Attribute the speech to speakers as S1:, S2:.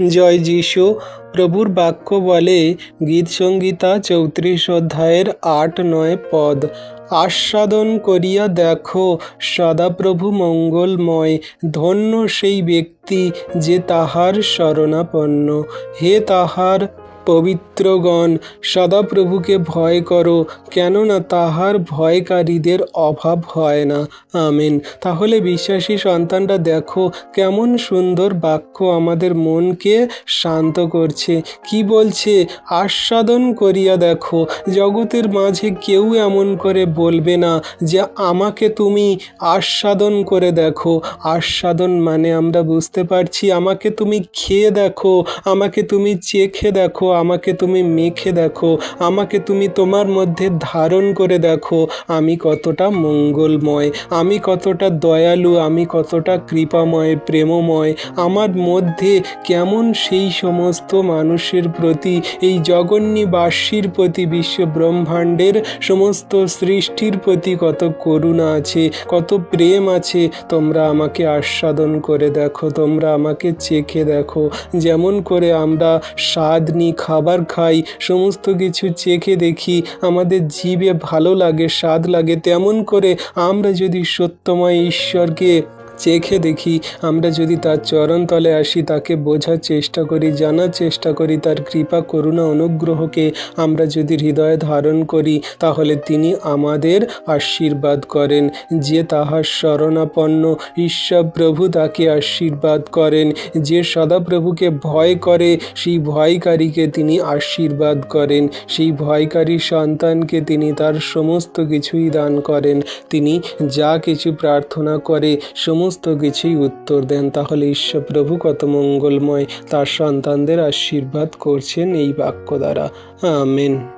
S1: জয় যিশু। প্রভুর বাক্য বলে গীত সংহিতা 34 অধ্যায়ের 8-9 পদ, আস্বাদন করিয়া দেখো সদাপ্রভু মঙ্গলময়, ধন্য সেই ব্যক্তি যে তাহার শরণাপন্ন। হে তাহার পবিত্রগণ, সদাপ্রভুকে ভয় করো, কেননা তাহার ভয়কারীদের অভাব হয় না। আমেন। তাহলে বিশ্বাসী সন্তানরা দেখো কেমন সুন্দর বাক্য আমাদের মনকে শান্ত করছে। কি বলছে? আস্বাদন করিয়া দেখো। জগতের মাঝে কেউ এমন করে বলবে না যে আমাকে তুমি আস্বাদন করে দেখো। আস্বাদন মানে আমরা বুঝতে পারছি আমাকে তুমি খেয়ে দেখো, আমাকে তুমি চেখে দেখো, আমাকে তুমি মেখে দেখো, আমাকে তুমি তোমার মধ্যে ধারণ করে দেখো আমি কতটা মঙ্গলময়, আমি কতটা দয়ালু, আমি কতটা কৃপাময়, প্রেমময়। আমার মধ্যে কেমন সেই সমস্ত মানুষের প্রতি, এই জগন্নিবাসীর প্রতি, বিশ্ব ব্রহ্মাণ্ডের সমস্ত সৃষ্টির প্রতি কত করুণা আছে, কত প্রেম আছে। তোমরা আমাকে আস্বাদন করে দেখো, তোমরা আমাকে চেখে দেখো। যেমন করে আমরা স্বাদ নিই, খাবার খাই, সমস্ত কিছু চেখে দেখি, আমাদের জিভে ভালো লাগে, স্বাদ লাগে, তেমন করে আমরা যদি সত্যময় ঈশ্বরকে চেখে দেখি, আমরা যদি তার চরণতলে আসি, তাকে বোঝার চেষ্টা করি, জানার চেষ্টা করি, তার কৃপা করুণা অনুগ্রহকে আমরা যদি হৃদয়ে ধারণ করি, তাহলে তিনি আমাদের আশীর্বাদ করেন। যে তাহার শরণাপন্ন ঈশ্বর প্রভু তাকে আশীর্বাদ করেন। যে সদাপ্রভুকে ভয় করে সেই ভয়কারীকে তিনি আশীর্বাদ করেন। সেই ভয়কারী সন্তানকে তিনি তার সমস্ত কিছুই দান করেন। তিনি যা কিছু প্রার্থনা করে সমস্ত কিছুই উত্তর দেন। তাহলে ঈশ্বর প্রভু কত মঙ্গলময়, তার সন্তানদের আশীর্বাদ করছেন এই বাক্য দ্বারা। আমেন।